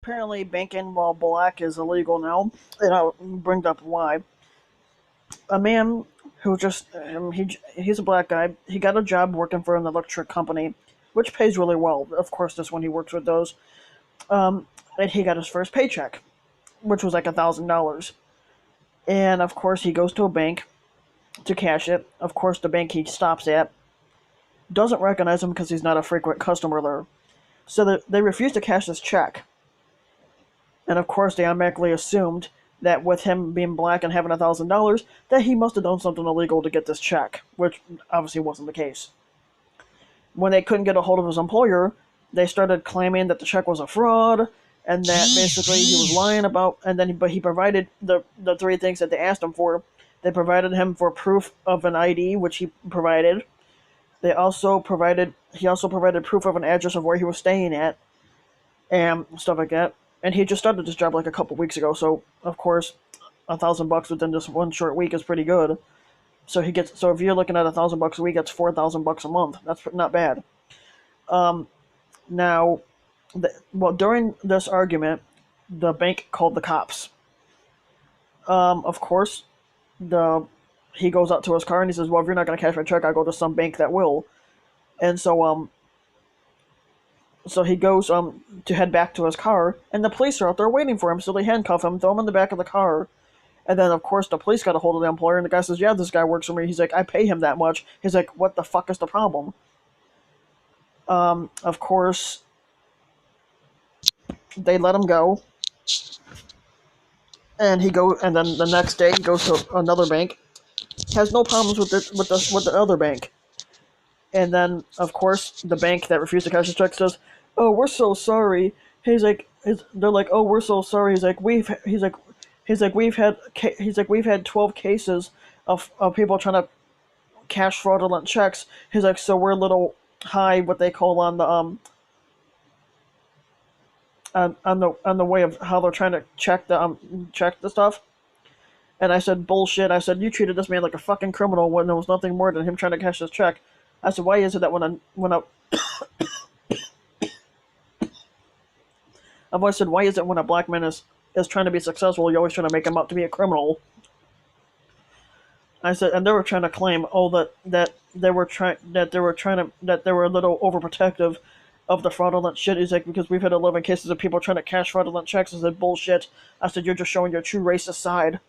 apparently banking while black is illegal now, and I'll bring up why. A man who just he's a black guy. He got a job working for an electric company, which pays really well. Of course, this one he works with those. Um, and he got his first paycheck, which was like $1,000. And of course, he goes to a bank to cash it. Of course, the bank he stops at doesn't recognize him because he's not a frequent customer there. So they refuse to cash this check. And of course, they automatically assumed that with him being black and having $1,000, that he must have done something illegal to get this check, which obviously wasn't the case. When they couldn't get a hold of his employer, they started claiming that the check was a fraud and that basically he was lying about. But he provided the three things that they asked him for. They provided him for proof of an ID, which he provided. He also provided proof of an address of where he was staying at and stuff like that. And he just started this job like a couple weeks ago, so of course, $1,000 within just one short week is pretty good. So if you're looking at $1,000 a week, that's $4,000 a month. That's not bad. Now, during this argument, the bank called the cops. Of course, he goes out to his car and he says, "Well, if you're not going to cash my check, I'll go to some bank that will." And so he goes to head back to his car, and the police are out there waiting for him. So they handcuff him, throw him in the back of the car, and then of course the police got a hold of the employer, and the guy says, "Yeah, this guy works for me." He's like, "I pay him that much." He's like, "What the fuck is the problem?" Of course, they let him go, and then the next day he goes to another bank, has no problems with the other bank. And then, of course, the bank that refused to cash his check says, "Oh, we're so sorry." They're like, "Oh, we're so sorry." He's like, "We've had 12 cases of people trying to cash fraudulent checks." He's like, "So we're a little high, what they call on the on the way of how they're trying to check the stuff." And I said, "Bullshit." I said, "You treated this man like a fucking criminal when there was nothing more than him trying to cash his check." I said, "Why is it that I've always said, why is it when a black man is trying to be successful, you're always trying to make him out to be a criminal?" I said, and they were trying to claim, oh, that they were a little overprotective of the fraudulent shit. He's like, because we've had 11 cases of people trying to cash fraudulent checks. I said, bullshit. I said, you're just showing your true racist side.